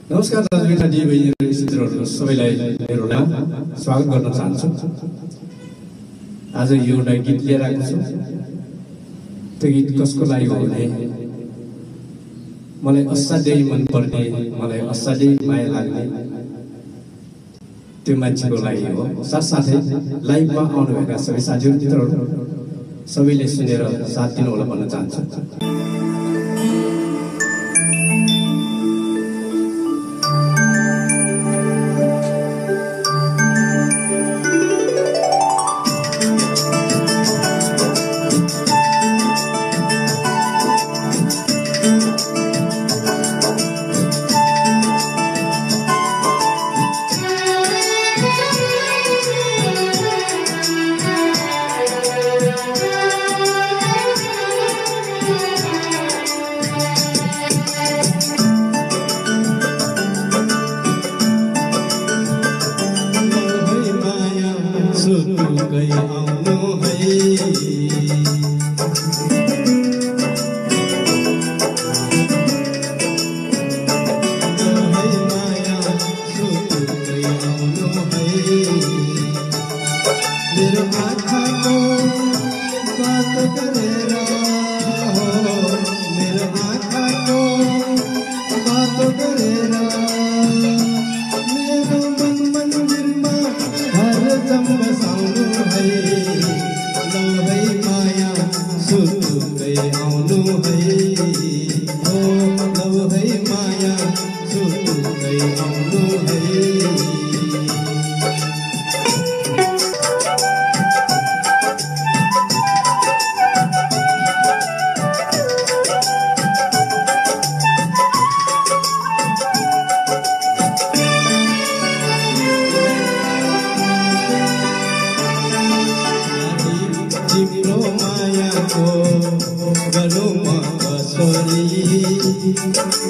नमस्कार दाजुभाइ दिदीबहिनी मित्रहरू सबैलाई मेरो नाम स्वागत गर्न चाहन्छु। आज यो एउटा गीत लिएर आएको छु। त्यो गीत कसको लागि हो भने मलाई असाध्यै मन पर्ने, मलाई असाध्यै माया लाग्ने त्यो मान्छेको लागि हो। साथसाथै लाइभमा आउनुभएका सबै साथीहरू मित्रहरू सबैले सुनेर साथ दिनु होला भन्न चाहन्छु।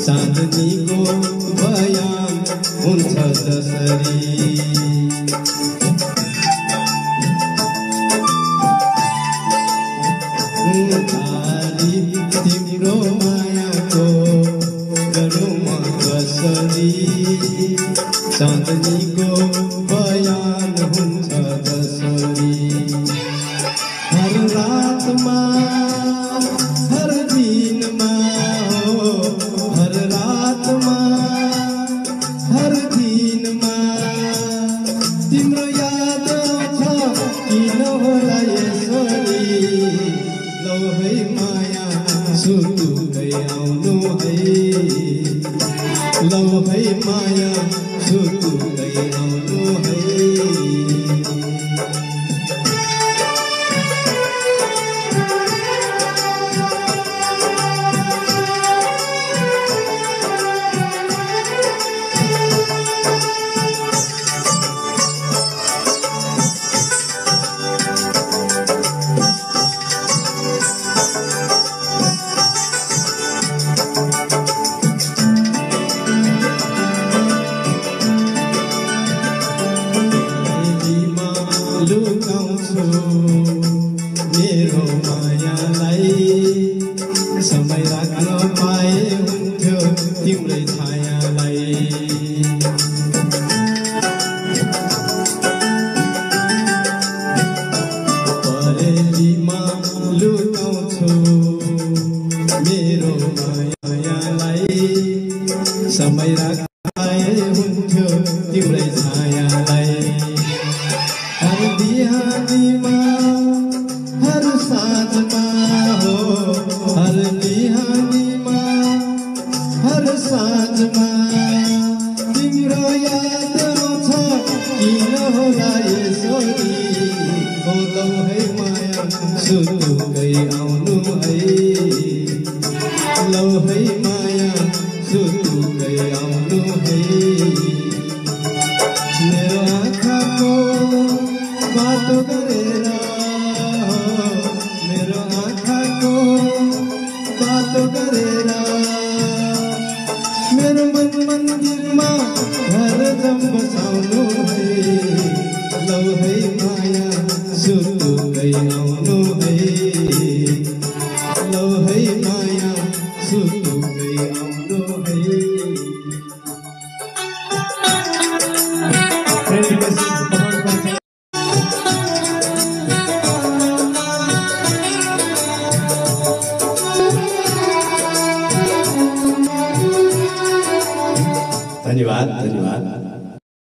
चाँदनीको बयान हुन्छ जसरी तिम्रो मायाको गरौँ कसरी चाँदनीको बयान हुन्छ जसरी हर रातमा हर दिनमा हर रातमा हर दिनमा तिम्रो याद छ किन होला यसरी लौ है माया सुतुकै आउनु है लौ है माया सुतुकै आउनु है लुकाउँछु मेरो मायालाई समय राख्न पाए हुन्थ्यो तिम्रै छायालाई परेलीमा लुकाउँछु मेरो मायालाई समय राख्न पाए हुन्थ्यो तिम्रै छायालाई हर बिहानीमा हर साँझमा हो हर बिहानीमा हर साँझमा तिम्रो याद आउँछ किन होला यसरी हो लौ है माया सुतुकै आउनु है लौ है माया सुतुकै आउनु है मेरो आँखाको बाटो गरेर मेरो आँखाको बाटो गरेर मेरो मन मन्दिरमा घर जम बसाउनु है लौ है माया सुतुकै आउनु है लौ है माया सुतुकै आउनु है धन्यवाद धन्यवाद।